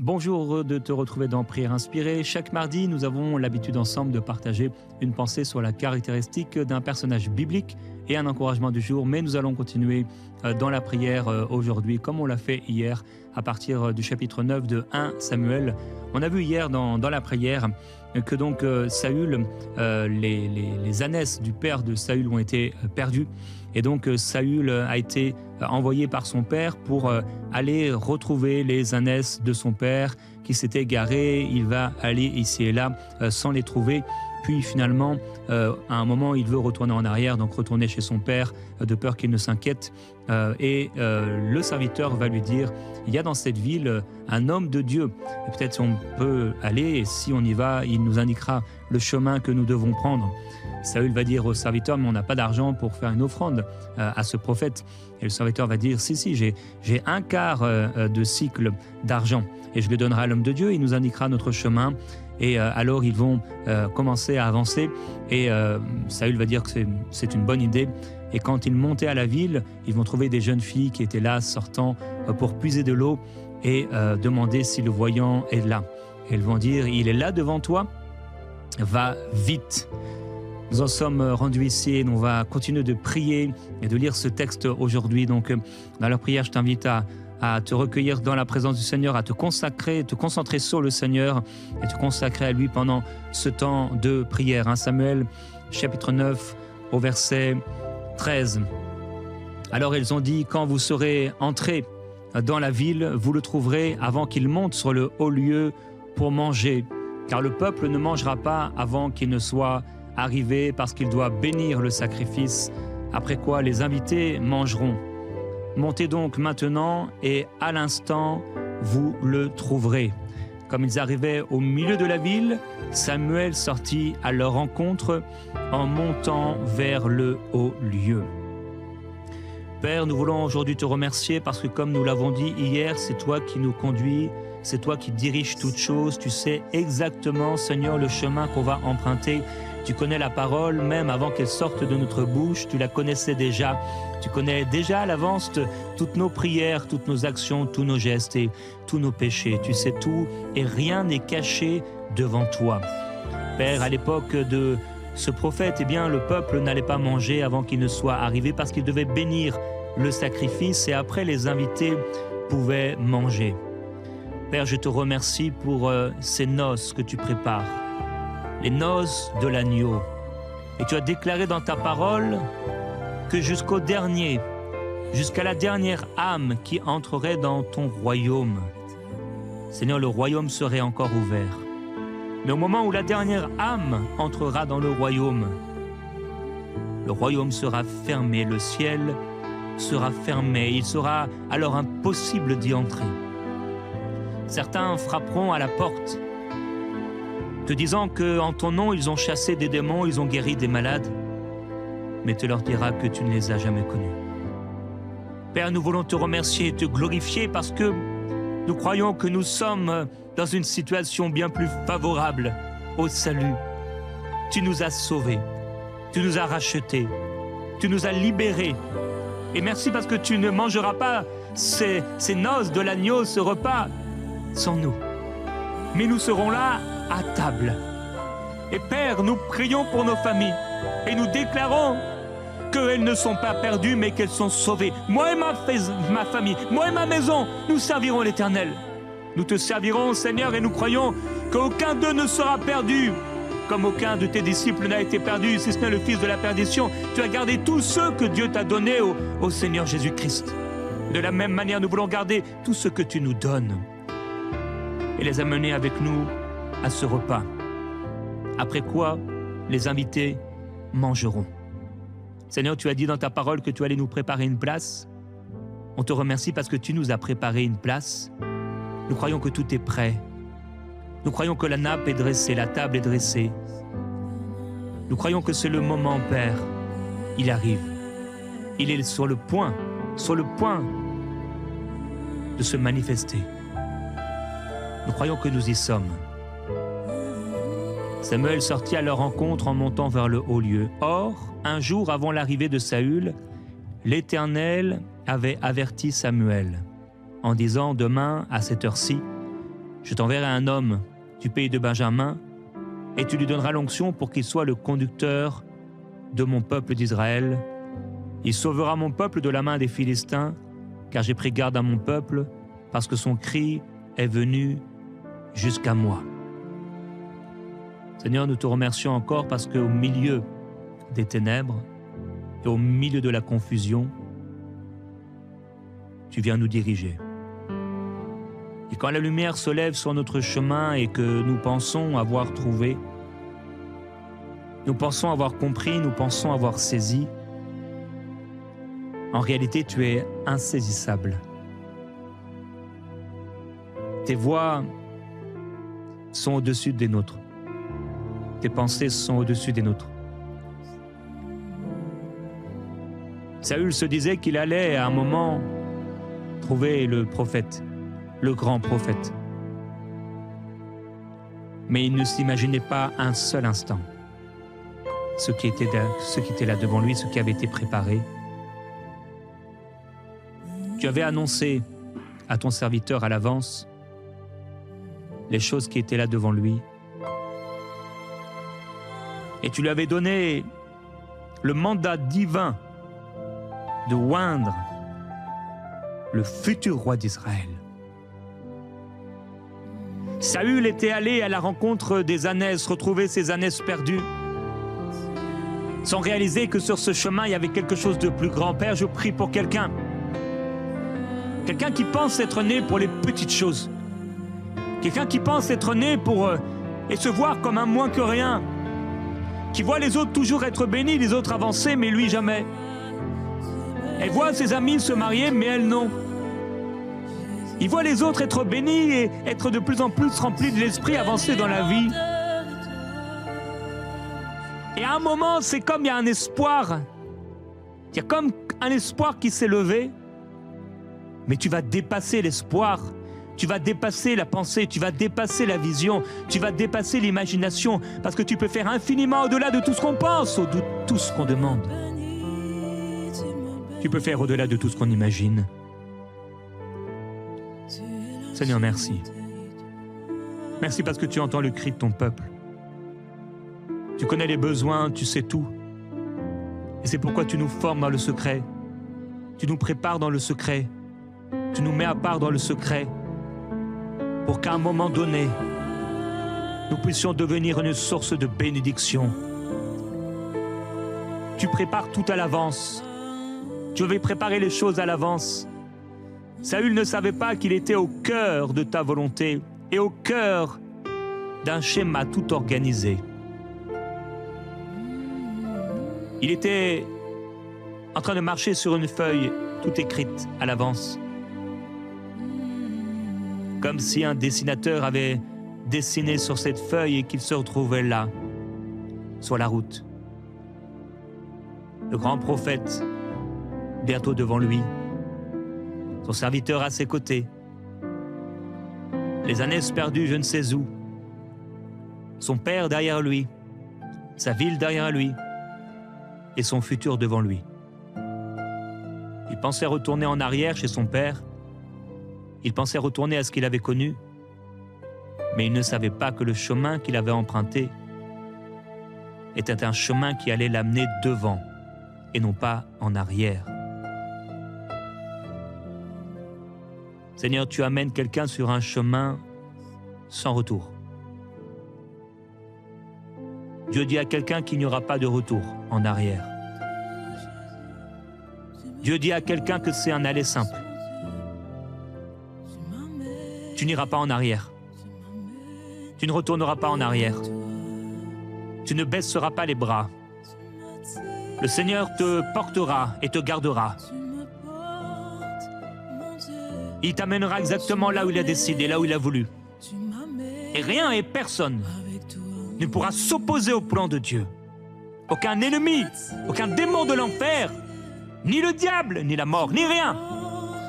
Bonjour, heureux de te retrouver dans Prière Inspirée. Chaque mardi, nous avons l'habitude ensemble de partager une pensée sur la caractéristique d'un personnage biblique et un encouragement du jour. Mais nous allons continuer dans la prière aujourd'hui, comme on l'a fait hier, à partir du chapitre 9 de 1 Samuel. On a vu hier dans la prière que donc Saül, les ânesses du père de Saül ont été perdues. Et donc Saül a été envoyé par son père pour aller retrouver les ânesses de son père qui s'étaient égarées. Il va aller ici et là sans les trouver. Puis finalement, à un moment, il veut retourner en arrière, donc retourner chez son père, de peur qu'il ne s'inquiète. Le serviteur va lui dire, il y a dans cette ville un homme de Dieu. Et peut-être on peut aller, et si on y va, il nous indiquera le chemin que nous devons prendre. Saül va dire au serviteur, mais on n'a pas d'argent pour faire une offrande à ce prophète. Et le serviteur va dire, si, j'ai un quart de cycle d'argent et je le donnerai à l'homme de Dieu, il nous indiquera notre chemin. Et alors ils vont commencer à avancer et Saül va dire que c'est une bonne idée. Et quand ils montaient à la ville, ils vont trouver des jeunes filles qui étaient là sortant pour puiser de l'eau et demander si le voyant est là. Et elles vont dire, il est là devant toi, va vite. Nous en sommes rendus ici et on va continuer de prier et de lire ce texte aujourd'hui. Donc, dans la prière, je t'invite à te recueillir dans la présence du Seigneur, à te consacrer, te concentrer sur le Seigneur et te consacrer à lui pendant ce temps de prière. 1 Samuel, chapitre 9, au verset 13. Alors, ils ont dit, quand vous serez entrés dans la ville, vous le trouverez avant qu'il monte sur le haut lieu pour manger, car le peuple ne mangera pas avant qu'il ne soit arrivé parce qu'il doit bénir le sacrifice, après quoi les invités mangeront. Montez donc maintenant et à l'instant, vous le trouverez. Comme ils arrivaient au milieu de la ville, Samuel sortit à leur rencontre en montant vers le haut lieu. Père, nous voulons aujourd'hui te remercier parce que comme nous l'avons dit hier, c'est toi qui nous conduis, c'est toi qui diriges toutes choses. Tu sais exactement, Seigneur, le chemin qu'on va emprunter. Tu connais la parole, même avant qu'elle sorte de notre bouche, tu la connaissais déjà. Tu connais déjà à l'avance toutes nos prières, toutes nos actions, tous nos gestes et tous nos péchés. Tu sais tout et rien n'est caché devant toi. Père, à l'époque de ce prophète, le peuple n'allait pas manger avant qu'il ne soit arrivé parce qu'il devait bénir le sacrifice et après les invités pouvaient manger. Père, je te remercie pour ces noces que tu prépares. Les noces de l'agneau. Et tu as déclaré dans ta parole que jusqu'au dernier, jusqu'à la dernière âme qui entrerait dans ton royaume, Seigneur, le royaume serait encore ouvert. Mais au moment où la dernière âme entrera dans le royaume sera fermé, le ciel sera fermé, il sera alors impossible d'y entrer. Certains frapperont à la porte, te disant qu'en ton nom, ils ont chassé des démons, ils ont guéri des malades, mais tu leur diras que tu ne les as jamais connus. Père, nous voulons te remercier et te glorifier parce que nous croyons que nous sommes dans une situation bien plus favorable au salut. Tu nous as sauvés, tu nous as rachetés, tu nous as libérés. Et merci parce que tu ne mangeras pas ces noces de l'agneau, ce repas, sans nous. Mais nous serons là à table. Et Père, nous prions pour nos familles et nous déclarons qu'elles ne sont pas perdues mais qu'elles sont sauvées. Moi et ma famille, moi et ma maison, nous servirons l'Éternel. Nous te servirons, Seigneur, et nous croyons qu'aucun d'eux ne sera perdu, comme aucun de tes disciples n'a été perdu, si ce n'est le fils de la perdition. Tu as gardé tous ceux que Dieu t'a donnés au Seigneur Jésus-Christ. De la même manière, nous voulons garder tout ce que tu nous donnes et les amener avec nous à ce repas. Après quoi, les invités mangeront. Seigneur, tu as dit dans ta parole que tu allais nous préparer une place. On te remercie parce que tu nous as préparé une place. Nous croyons que tout est prêt. Nous croyons que la nappe est dressée, la table est dressée. Nous croyons que c'est le moment, Père. Il arrive. Il est sur le point de se manifester. Nous croyons que nous y sommes. Samuel sortit à leur rencontre en montant vers le haut lieu. Or, un jour avant l'arrivée de Saül, l'Éternel avait averti Samuel en disant « Demain, à cette heure-ci, Je t'enverrai un homme du pays de Benjamin, et tu lui donneras l'onction pour qu'il soit le conducteur de mon peuple d'Israël. Il sauvera mon peuple de la main des Philistins, car j'ai pris garde à mon peuple, parce que son cri est venu jusqu'à moi. Seigneur, nous te remercions encore parce qu'au milieu des ténèbres et au milieu de la confusion, tu viens nous diriger. Et quand la lumière se lève sur notre chemin et que nous pensons avoir trouvé, nous pensons avoir compris, nous pensons avoir saisi, en réalité, tu es insaisissable. Tes voies sont au-dessus des nôtres. Tes pensées sont au-dessus des nôtres. Saül se disait qu'il allait à un moment trouver le prophète, le grand prophète. Mais il ne s'imaginait pas un seul instant ce qui était là devant lui, ce qui avait été préparé. Tu avais annoncé à ton serviteur à l'avance les choses qui étaient là devant lui. Et tu lui avais donné le mandat divin de oindre le futur roi d'Israël. Saül était allé à la rencontre des ânesses, retrouver ses ânesses perdues, sans réaliser que sur ce chemin, il y avait quelque chose de plus grand. Père, je prie pour quelqu'un qui pense être né pour les petites choses, quelqu'un qui pense être né pour et se voir comme un moins que rien, qui voit les autres toujours être bénis, les autres avancer, mais lui jamais. Elle voit ses amis se marier, mais elle non. Il voit les autres être bénis et être de plus en plus remplis de l'esprit, avancer dans la vie. Et à un moment, c'est comme il y a un espoir. Il y a comme un espoir qui s'est levé. Mais tu vas dépasser l'espoir. Tu vas dépasser la pensée, tu vas dépasser la vision, tu vas dépasser l'imagination, parce que tu peux faire infiniment au-delà de tout ce qu'on pense, au-delà de tout ce qu'on demande. Tu peux faire au-delà de tout ce qu'on imagine. Seigneur, merci. Merci parce que tu entends le cri de ton peuple. Tu connais les besoins, tu sais tout. Et c'est pourquoi tu nous formes dans le secret. Tu nous prépares dans le secret. Tu nous mets à part dans le secret. Pour qu'à un moment donné, nous puissions devenir une source de bénédiction. Tu prépares tout à l'avance. Tu avais préparé les choses à l'avance. Saül ne savait pas qu'il était au cœur de ta volonté et au cœur d'un schéma tout organisé. Il était en train de marcher sur une feuille toute écrite à l'avance. Comme si un dessinateur avait dessiné sur cette feuille et qu'il se retrouvait là, sur la route. Le grand prophète, bientôt devant lui, son serviteur à ses côtés, les ânesses perdues je ne sais où, son père derrière lui, sa ville derrière lui, et son futur devant lui. Il pensait retourner en arrière chez son père, il pensait retourner à ce qu'il avait connu, mais il ne savait pas que le chemin qu'il avait emprunté était un chemin qui allait l'amener devant et non pas en arrière. Seigneur, tu amènes quelqu'un sur un chemin sans retour. Dieu dit à quelqu'un qu'il n'y aura pas de retour en arrière. Dieu dit à quelqu'un que c'est un aller simple. Tu n'iras pas en arrière. Tu ne retourneras pas en arrière. Tu ne baisseras pas les bras. Le Seigneur te portera et te gardera. Il t'amènera exactement là où il a décidé, là où il a voulu. Et rien et personne ne pourra s'opposer au plan de Dieu. Aucun ennemi, aucun démon de l'enfer, ni le diable, ni la mort, ni rien,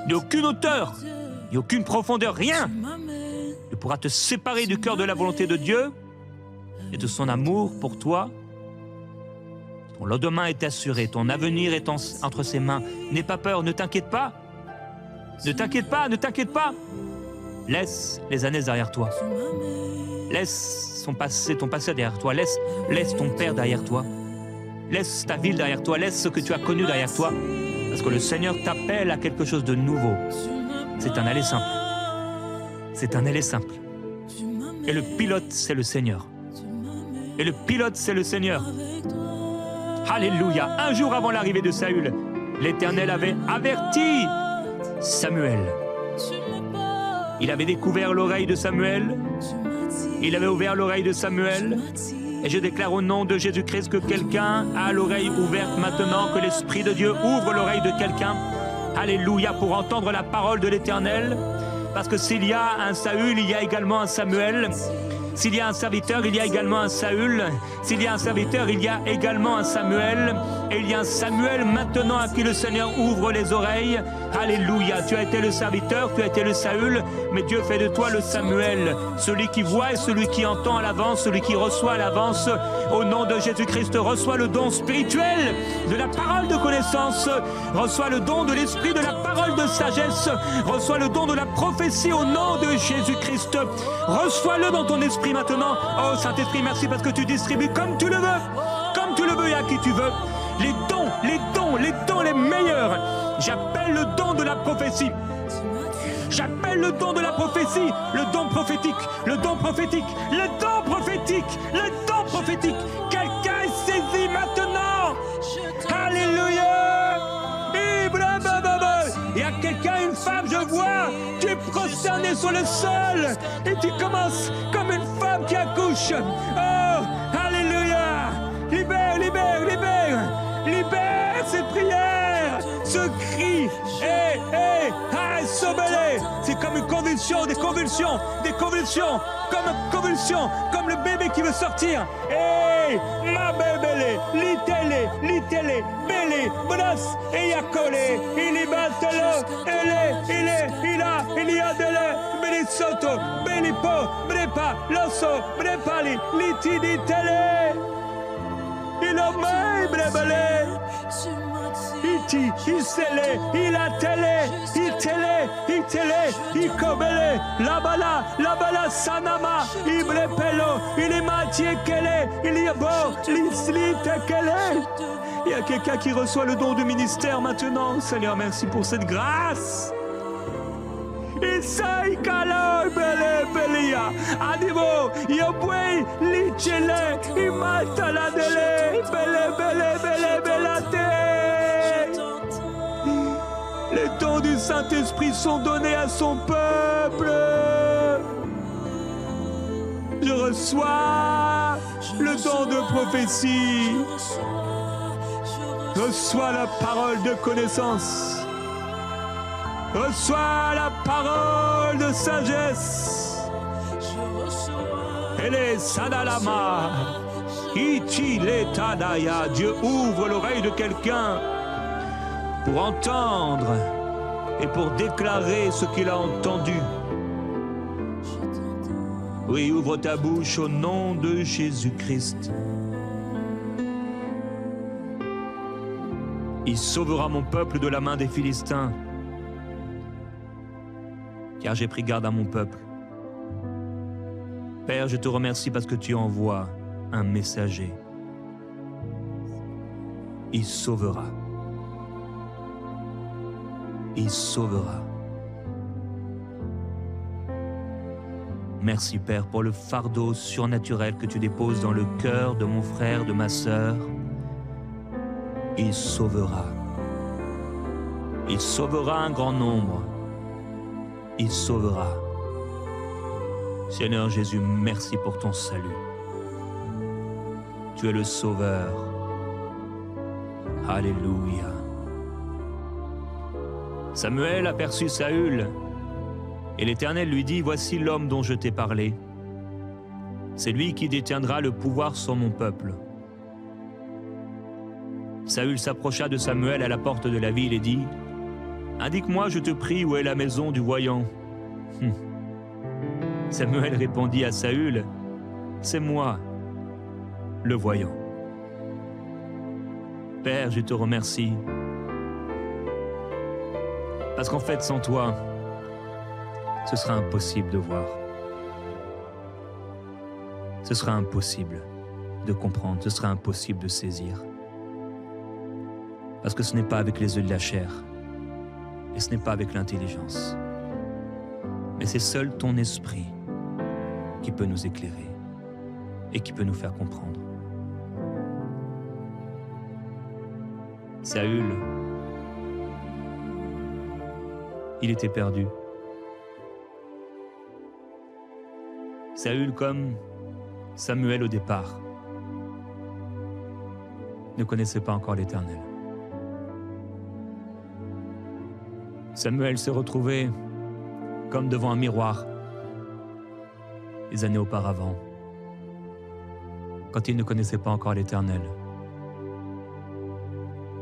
ni aucune hauteur, ni aucune profondeur, rien ne pourra te séparer du cœur de la volonté de Dieu et de son amour pour toi. Ton lendemain est assuré, ton avenir est entre ses mains. N'aie pas peur, ne t'inquiète pas. Ne t'inquiète pas, ne t'inquiète pas. Laisse les années derrière toi. Laisse ton passé derrière toi. Laisse ton père derrière toi. Laisse ta ville derrière toi. Laisse ce que tu as connu derrière toi. Parce que le Seigneur t'appelle à quelque chose de nouveau. C'est un aller simple. C'est un aller simple. Et le pilote, c'est le Seigneur. Et le pilote, c'est le Seigneur. Alléluia. Un jour avant l'arrivée de Saül, l'Éternel avait averti Samuel. Il avait découvert l'oreille de Samuel. Il avait ouvert l'oreille de Samuel. Et je déclare au nom de Jésus-Christ que quelqu'un a l'oreille ouverte maintenant, que l'Esprit de Dieu ouvre l'oreille de quelqu'un. Alléluia, pour entendre la parole de l'Éternel. Parce que s'il y a un Saül, il y a également un Samuel. S'il y a un serviteur, il y a également un Saül. S'il y a un serviteur, il y a également un Samuel. Et il y a un Samuel maintenant à qui le Seigneur ouvre les oreilles. Alléluia, tu as été le serviteur, tu as été le Saül, mais Dieu fait de toi le Samuel. Celui qui voit et celui qui entend à l'avance, celui qui reçoit à l'avance. Au nom de Jésus-Christ, reçois le don spirituel de la parole de connaissance. Reçois le don de l'esprit de la parole de sagesse. Reçois le don de la prophétie au nom de Jésus-Christ. Reçois-le dans ton esprit maintenant. Oh Saint-Esprit, merci parce que tu distribues comme tu le veux. Comme tu le veux et à qui tu veux. Les dons les meilleurs. J'appelle le don de la prophétie. J'appelle le don de la prophétie, le don prophétique, le don prophétique, le don prophétique, le don prophétique. Quelqu'un est saisi maintenant. Alléluia. Il y a quelqu'un, une femme, je vois, tu es prosterné sur le sol et tu commences comme une femme qui accouche. Oh, alléluia. Libère, libère, libère. Libère cette prière, ce cri. C'est comme une convulsion, des convulsions, comme une convulsion, comme le bébé qui veut sortir. Ma bébé, litele, bélé, bonas, et yakole, il y batelo, il y a de le, bélisoto, bélipo, brepa, loso, brepali, litidi tele, il a brébelé. Iti, isele, ilatele, itele, ikobele, labala, sanama, ibrepelo, ilimatiekele, iliabo, lislitekele. Il y a quelqu'un qui reçoit le don du ministère maintenant. Seigneur, merci pour cette grâce. Isaikalo, belia, animo, yobwe, lichele, imataladele, belate. Les dons du Saint-Esprit sont donnés à son peuple. Je reçois le don de prophétie. Reçois la parole de connaissance. Reçois la parole de sagesse. Elle est Sadalama. Ichi le Tadaya. Dieu ouvre l'oreille de quelqu'un pour entendre et pour déclarer ce qu'il a entendu. Oui, ouvre ta bouche au nom de Jésus-Christ. Il sauvera mon peuple de la main des Philistins, car j'ai pris garde à mon peuple. Père, je te remercie parce que tu envoies un messager. Il sauvera. Il sauvera. Merci Père pour le fardeau surnaturel que tu déposes dans le cœur de mon frère, de ma sœur. Il sauvera. Il sauvera un grand nombre. Il sauvera. Seigneur Jésus, merci pour ton salut. Tu es le Sauveur. Alléluia. Samuel aperçut Saül, et l'Éternel lui dit, « Voici l'homme dont je t'ai parlé. C'est lui qui détiendra le pouvoir sur mon peuple. » Saül s'approcha de Samuel à la porte de la ville et dit, « Indique-moi, je te prie, où est la maison du voyant. » Samuel répondit à Saül, « C'est moi, le voyant. » Père, je te remercie. Parce qu'en fait, sans toi, ce sera impossible de voir. Ce sera impossible de comprendre, ce sera impossible de saisir. Parce que ce n'est pas avec les yeux de la chair, et ce n'est pas avec l'intelligence. Mais c'est seul ton esprit qui peut nous éclairer et qui peut nous faire comprendre. Saül, il était perdu. Saül, comme Samuel au départ, ne connaissait pas encore l'Éternel. Samuel s'est retrouvé comme devant un miroir des années auparavant, quand il ne connaissait pas encore l'Éternel.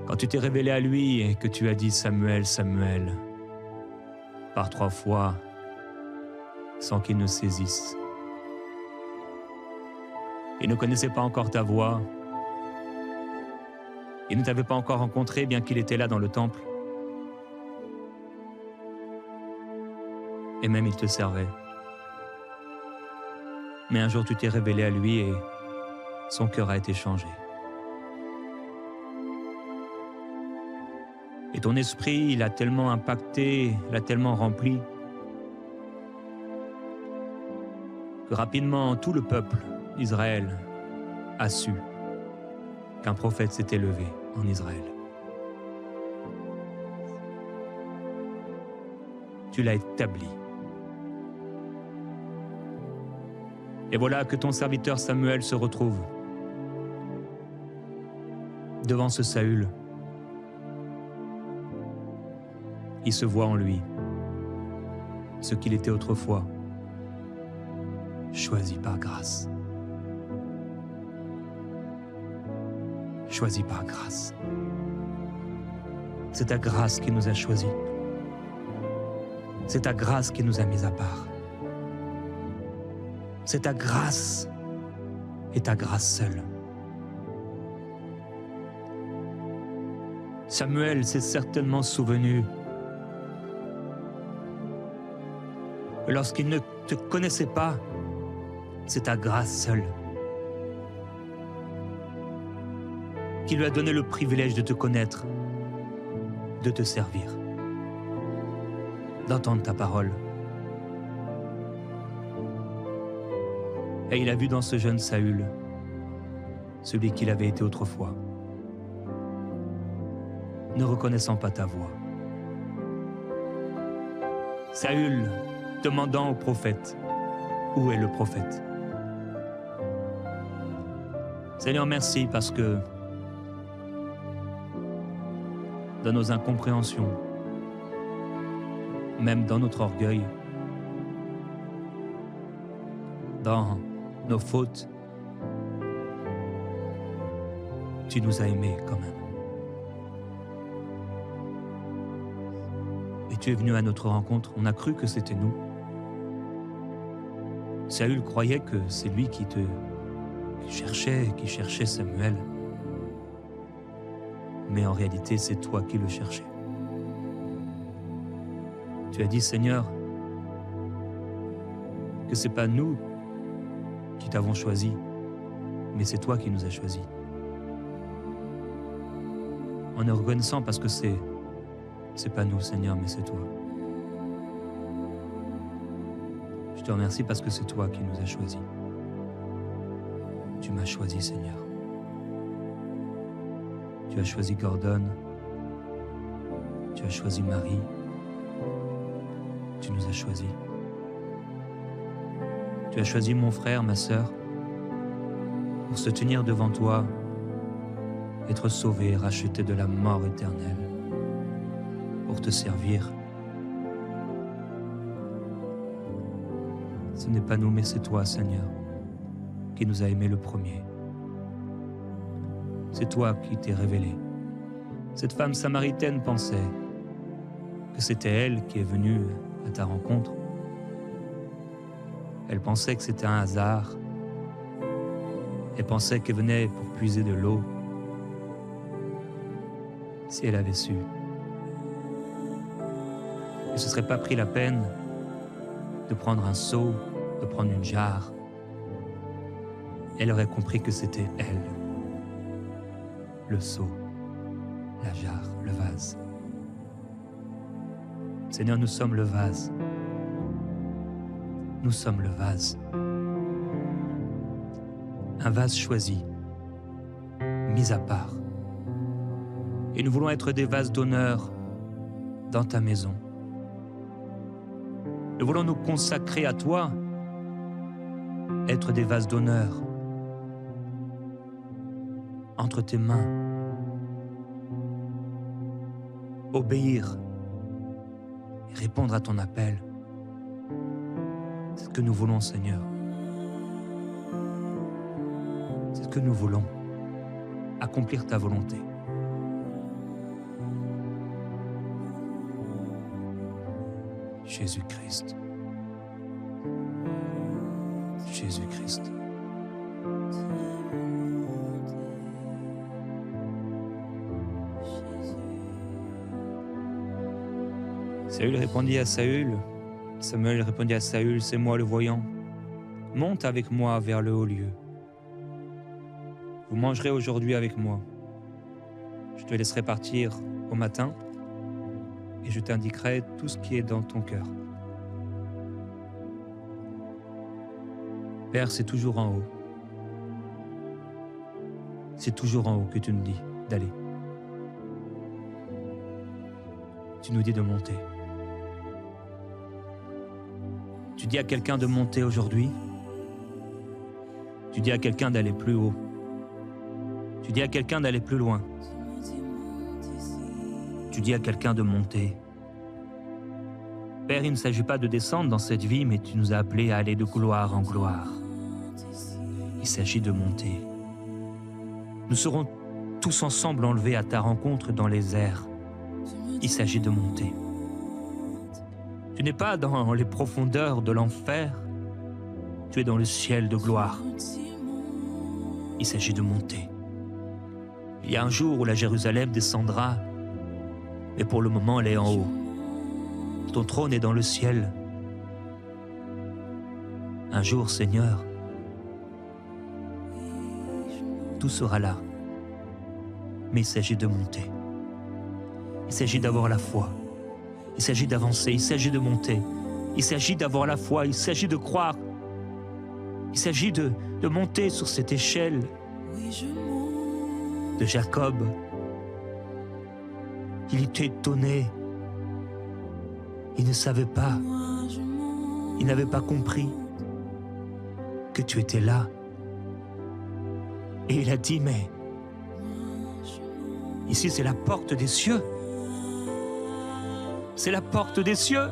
Quand tu t'es révélé à lui et que tu as dit « Samuel, Samuel » par 3 fois, sans qu'il ne saisisse. Il ne connaissait pas encore ta voix. Il ne t'avait pas encore rencontré, bien qu'il était là dans le temple. Et même il te servait. Mais un jour tu t'es révélé à lui et son cœur a été changé. Et ton esprit, il a tellement impacté, l'a tellement rempli, que rapidement tout le peuple d'Israël a su qu'un prophète s'était levé en Israël. Tu l'as établi. Et voilà que ton serviteur Samuel se retrouve devant ce Saül. Il se voit en lui ce qu'il était autrefois, choisi par grâce. Choisi par grâce. C'est ta grâce qui nous a choisis. C'est ta grâce qui nous a mis à part. C'est ta grâce et ta grâce seule. Samuel s'est certainement souvenu que lorsqu'il ne te connaissait pas, c'est ta grâce seule qui lui a donné le privilège de te connaître, de te servir, d'entendre ta parole. Et il a vu dans ce jeune Saül celui qu'il avait été autrefois, ne reconnaissant pas ta voix. Saül demandant au prophète, où est le prophète? Seigneur, merci parce que dans nos incompréhensions, même dans notre orgueil, dans nos fautes, tu nous as aimés quand même. Et tu es venu à notre rencontre, on a cru que c'était nous. Saül croyait que c'est lui qui cherchait Samuel. Mais en réalité, c'est toi qui le cherchais. Tu as dit, Seigneur, que ce n'est pas nous qui t'avons choisi, mais c'est toi qui nous as choisis. En est reconnaissant parce que c'est pas nous, Seigneur, mais c'est toi. Je te remercie parce que c'est toi qui nous as choisis. Tu m'as choisi, Seigneur. Tu as choisi Gordon. Tu as choisi Marie. Tu nous as choisis. Tu as choisi mon frère, ma sœur, pour se tenir devant toi, être sauvé, racheté de la mort éternelle, pour te servir. Ce n'est pas nous, mais c'est toi, Seigneur, qui nous a aimés le premier. C'est toi qui t'es révélé. Cette femme samaritaine pensait que c'était elle qui est venue à ta rencontre. Elle pensait que c'était un hasard. Elle pensait qu'elle venait pour puiser de l'eau. Si elle avait su, elle ne se serait pas pris la peine de prendre un seau, de prendre une jarre, elle aurait compris que c'était elle. Le seau, la jarre, le vase. Seigneur, nous sommes le vase. Nous sommes le vase. Un vase choisi, mis à part. Et nous voulons être des vases d'honneur dans ta maison. Nous voulons nous consacrer à toi, être des vases d'honneur entre tes mains, obéir et répondre à ton appel. C'est ce que nous voulons, Seigneur. C'est ce que nous voulons, accomplir ta volonté. Jésus-Christ. Jésus-Christ. Saül répondit à Saül, Samuel répondit à Saül, c'est moi le voyant. Monte avec moi vers le haut lieu. Vous mangerez aujourd'hui avec moi. Je te laisserai partir au matin et je t'indiquerai tout ce qui est dans ton cœur. Père, c'est toujours en haut. C'est toujours en haut que tu nous dis d'aller. Tu nous dis de monter. Tu dis à quelqu'un de monter aujourd'hui. Tu dis à quelqu'un d'aller plus haut. Tu dis à quelqu'un d'aller plus loin. Tu dis à quelqu'un de monter. Père, il ne s'agit pas de descendre dans cette vie, mais tu nous as appelés à aller de gloire en gloire. Il s'agit de monter. Nous serons tous ensemble enlevés à ta rencontre dans les airs. Il s'agit de monter. Tu n'es pas dans les profondeurs de l'enfer, tu es dans le ciel de gloire. Il s'agit de monter. Il y a un jour où la Jérusalem descendra, mais pour le moment elle est en haut. Ton trône est dans le ciel. Un jour, Seigneur, tout sera là. Mais il s'agit de monter. Il s'agit d'avoir la foi. Il s'agit d'avancer, il s'agit de monter. Il s'agit d'avoir la foi, il s'agit de croire. Il s'agit de monter sur cette échelle de Jacob. Il était étonné. Il ne savait pas. Il n'avait pas compris que tu étais là. Et il a dit, mais ici c'est la porte des cieux. C'est la porte des cieux.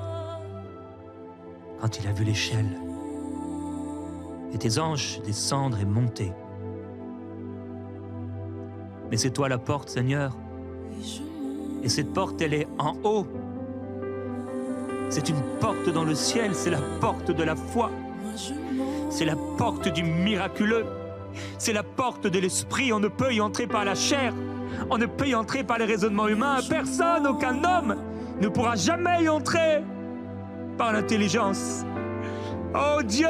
Quand il a vu l'échelle, et tes anges descendre et monter. Mais c'est toi la porte, Seigneur. Et cette porte, elle est en haut. C'est une porte dans le ciel, c'est la porte de la foi. C'est la porte du miraculeux. C'est la porte de l'esprit, on ne peut y entrer par la chair. On ne peut y entrer par les raisonnements humains. Personne, aucun homme ne pourra jamais y entrer par l'intelligence. Oh Dieu,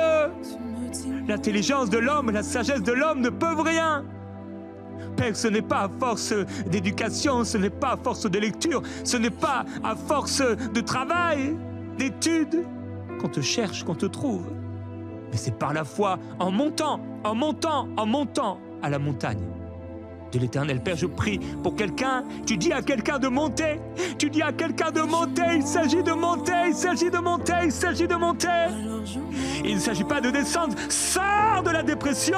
l'intelligence de l'homme, la sagesse de l'homme ne peuvent rien. Père, ce n'est pas à force d'éducation, ce n'est pas à force de lecture, ce n'est pas à force de travail, d'études qu'on te cherche, qu'on te trouve. Mais c'est par la foi, en montant à la montagne de l'Éternel. Père, je prie pour quelqu'un, tu dis à quelqu'un de monter, tu dis à quelqu'un de monter, il s'agit de monter, il s'agit de monter, il s'agit de monter. Il ne s'agit pas de descendre, sors de la dépression,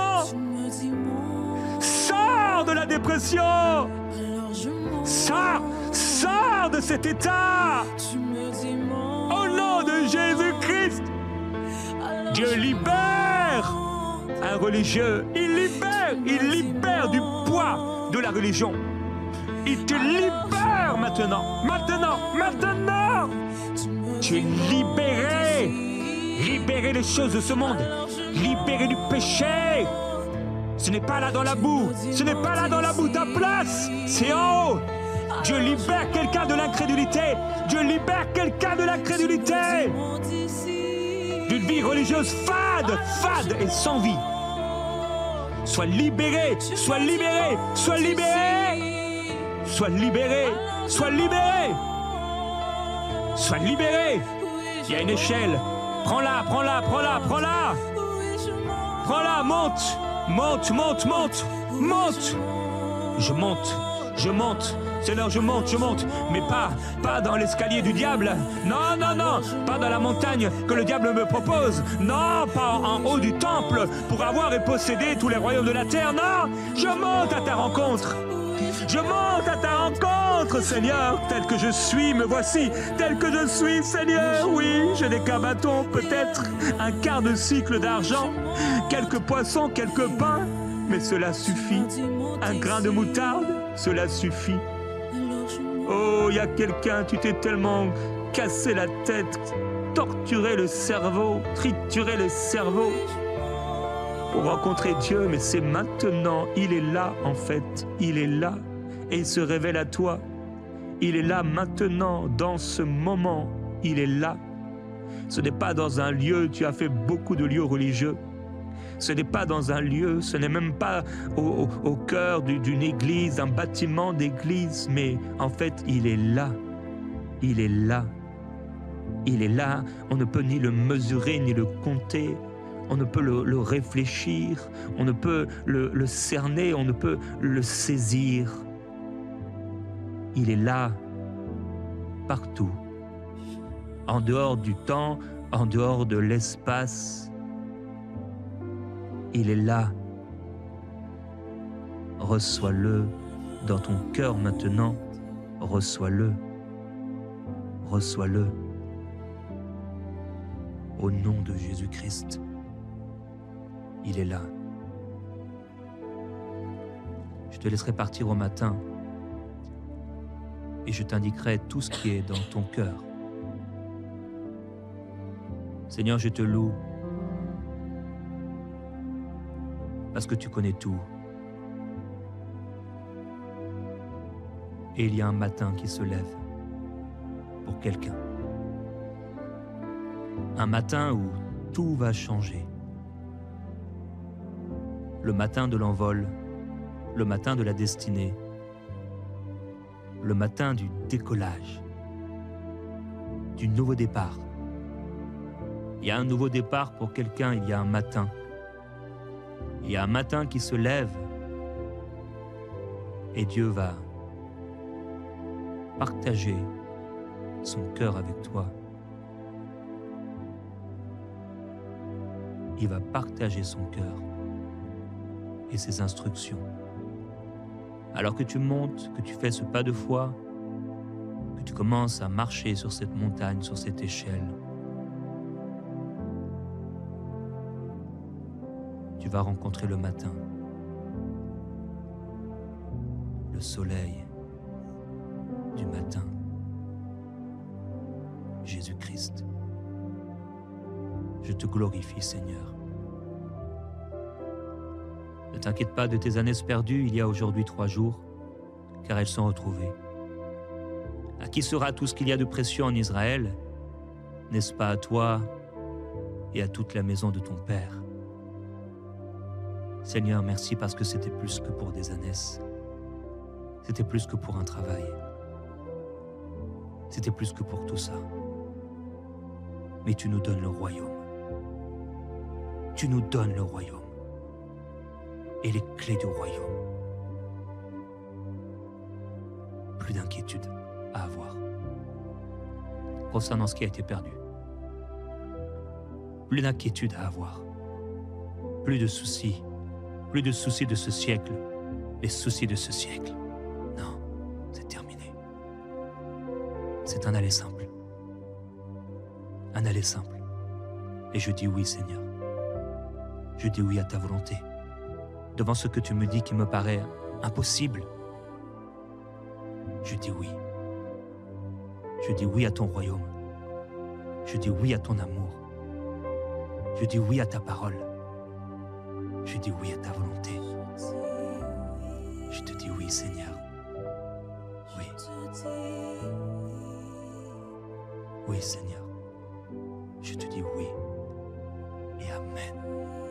sors de la dépression, sors de cet état. Au nom de Jésus-Christ, Dieu libère un religieux, il libère du poids de la religion. Il te libère maintenant. Tu es libéré. Libéré des choses de ce monde. Libéré du péché. Ce n'est pas là dans la boue. Ce n'est pas là dans la boue. Ta place, c'est en haut. Dieu libère quelqu'un de l'incrédulité. Dieu libère quelqu'un de l'incrédulité. d'une vie religieuse fade et sans vie. Sois libéré, sois libéré, sois libéré, sois libéré, sois libéré, sois libéré. Il y a une échelle, prends-la, prends-la, prends-la, prends-la, prends-la, monte, monte, monte, monte, monte. Je monte, je monte. Seigneur, je monte, mais pas dans l'escalier du diable. Non, non, non, pas dans la montagne que le diable me propose. Non, pas en haut du temple pour avoir et posséder tous les royaumes de la terre. Non, je monte à ta rencontre. Je monte à ta rencontre, Seigneur, tel que je suis, me voici, tel que je suis, Seigneur. Oui, je n'ai qu'un bâton, peut-être un quart de cycle d'argent, quelques poissons, quelques pains, mais cela suffit. Un grain de moutarde, cela suffit. Oh, il y a quelqu'un, tu t'es tellement cassé la tête, torturé le cerveau, trituré le cerveau pour rencontrer Dieu, mais c'est maintenant, il est là en fait, il est là et il se révèle à toi. Il est là maintenant, dans ce moment, il est là. Ce n'est pas dans un lieu, tu as fait beaucoup de lieux religieux. Ce n'est pas dans un lieu, ce n'est même pas au cœur d'une église, un bâtiment d'église, mais en fait, il est là. Il est là. Il est là. On ne peut ni le mesurer, ni le compter. On ne peut le réfléchir. On ne peut le cerner. On ne peut le saisir. Il est là, partout. En dehors du temps, en dehors de l'espace. Il est là. Reçois-le dans ton cœur maintenant. Reçois-le. Reçois-le. Au nom de Jésus-Christ. Il est là. Je te laisserai partir au matin et je t'indiquerai tout ce qui est dans ton cœur. Seigneur, je te loue parce que tu connais tout. Et il y a un matin qui se lève pour quelqu'un. Un matin où tout va changer. Le matin de l'envol, le matin de la destinée, le matin du décollage, du nouveau départ. Il y a un nouveau départ pour quelqu'un, il y a un matin. Il y a un matin qui se lève et Dieu va partager son cœur avec toi. Il va partager son cœur et ses instructions. Alors que tu montes, que tu fais ce pas de foi, que tu commences à marcher sur cette montagne, sur cette échelle, tu vas rencontrer le matin, le soleil du matin, Jésus-Christ. Je te glorifie, Seigneur. Ne t'inquiète pas de tes années perdues, il y a aujourd'hui 3 jours, car elles sont retrouvées. À qui sera tout ce qu'il y a de précieux en Israël? N'est-ce pas à toi et à toute la maison de ton Père? Seigneur, merci parce que c'était plus que pour des années. C'était plus que pour un travail. C'était plus que pour tout ça. Mais tu nous donnes le royaume. Tu nous donnes le royaume. Et les clés du royaume. Plus d'inquiétude à avoir concernant ce qui a été perdu. Plus d'inquiétude à avoir. Plus de soucis. Plus de soucis de ce siècle. Les soucis de ce siècle. Non, c'est terminé. C'est un aller simple. Un aller simple. Et je dis oui, Seigneur. Je dis oui à ta volonté. Devant ce que tu me dis qui me paraît impossible, je dis oui. Je dis oui à ton royaume. Je dis oui à ton amour. Je dis oui à ta parole. Je dis oui à ta volonté. Je te dis oui, Seigneur. Oui. Oui, Seigneur. Je te dis oui. Amen.